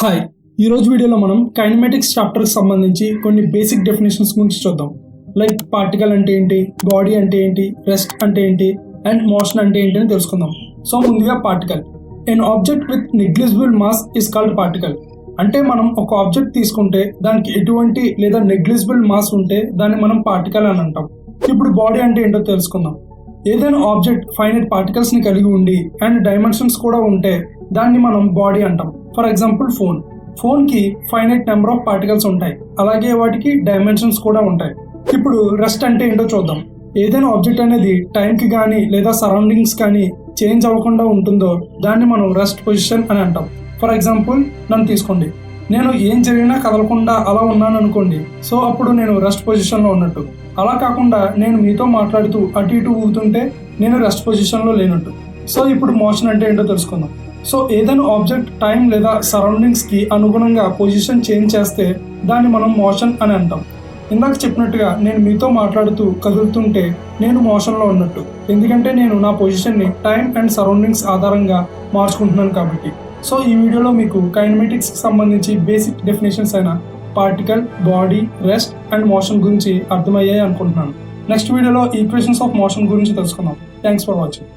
Hi, ఈరోజు వీడియోలో మనం కైనమాటిక్స్ చాప్టర్కి సంబంధించి కొన్ని బేసిక్ డెఫినేషన్స్ గురించి చూద్దాం. లైక్ పార్టికల్ అంటే ఏంటి, బాడీ అంటే ఏంటి, రెస్ట్ అంటే ఏంటి అండ్ మోషన్ అంటే ఏంటి అని తెలుసుకుందాం. సో ముందుగా particle. An object with negligible mass is called particle. అంటే మనం ఒక ఆబ్జెక్ట్ తీసుకుంటే దానికి ఎటువంటి లేదా నెగ్లిజిబుల్ మాస్ ఉంటే దాన్ని మనం పార్టికల్ అని అంటాం. ఇప్పుడు బాడీ అంటే ఏంటో తెలుసుకుందాం. ఏదైనా ఆబ్జెక్ట్ ఫైనైట్ పార్టికల్స్ ని కలిగి ఉండి అండ్ డైమెన్షన్స్ కూడా ఉంటే దాన్ని మనం బాడీ అంటాం. ఫర్ ఎగ్జాంపుల్ ఫోన్ కి ఫైనైట్ నెంబర్ ఆఫ్ పార్టికల్స్ ఉంటాయి, అలాగే వాటికి డైమెన్షన్స్ కూడా ఉంటాయి. ఇప్పుడు రెస్ట్ అంటే ఏంటో చూద్దాం. ఏదైనా ఆబ్జెక్ట్ అనేది టైం కి కానీ లేదా సరౌండింగ్స్ కానీ చేంజ్ అవ్వకుండా ఉంటుందో దాన్ని మనం రెస్ట్ పొజిషన్ అని అంటాం. ఫర్ ఎగ్జాంపుల్ నన్ను తీసుకోండి, నేను ఏం జరిగినా కదలకుండా అలా ఉన్నాను అనుకోండి, సో అప్పుడు నేను రెస్ట్ పొజిషన్లో ఉన్నట్టు. అలా కాకుండా నేను మీతో మాట్లాడుతూ అటు ఇటు ఊగుతుంటే నేను రెస్ట్ పొజిషన్లో లేనట్టు. సో ఇప్పుడు మోషన్ అంటే ఏంటో తెలుసుకుందాం. సో ఏదైనా ఆబ్జెక్ట్ టైం లేదా సరౌండింగ్స్కి అనుగుణంగా పొజిషన్ చేంజ్ చేస్తే దాన్ని మనం మోషన్ అని అంటాం. ఇందాక చెప్పినట్టుగా నేను మీతో మాట్లాడుతూ కదులుతుంటే నేను మోషన్లో ఉన్నట్టు, ఎందుకంటే నేను నా పొజిషన్ని టైం అండ్ సరౌండింగ్స్ ఆధారంగా మార్చుకుంటున్నాను కాబట్టి. సో ఈ వీడియోలో మీకు కైనమాటిక్స్కి సంబంధించి బేసిక్ డెఫినేషన్స్ అయిన particle, body, rest and motion గురించి అర్థమయ్యాయి అనుకుంటున్నాను. నెక్స్ట్ వీడియోలో ఈక్వేషన్స్ ఆఫ్ మోషన్ గురించి తెలుసుకుందాం. Thanks for watching.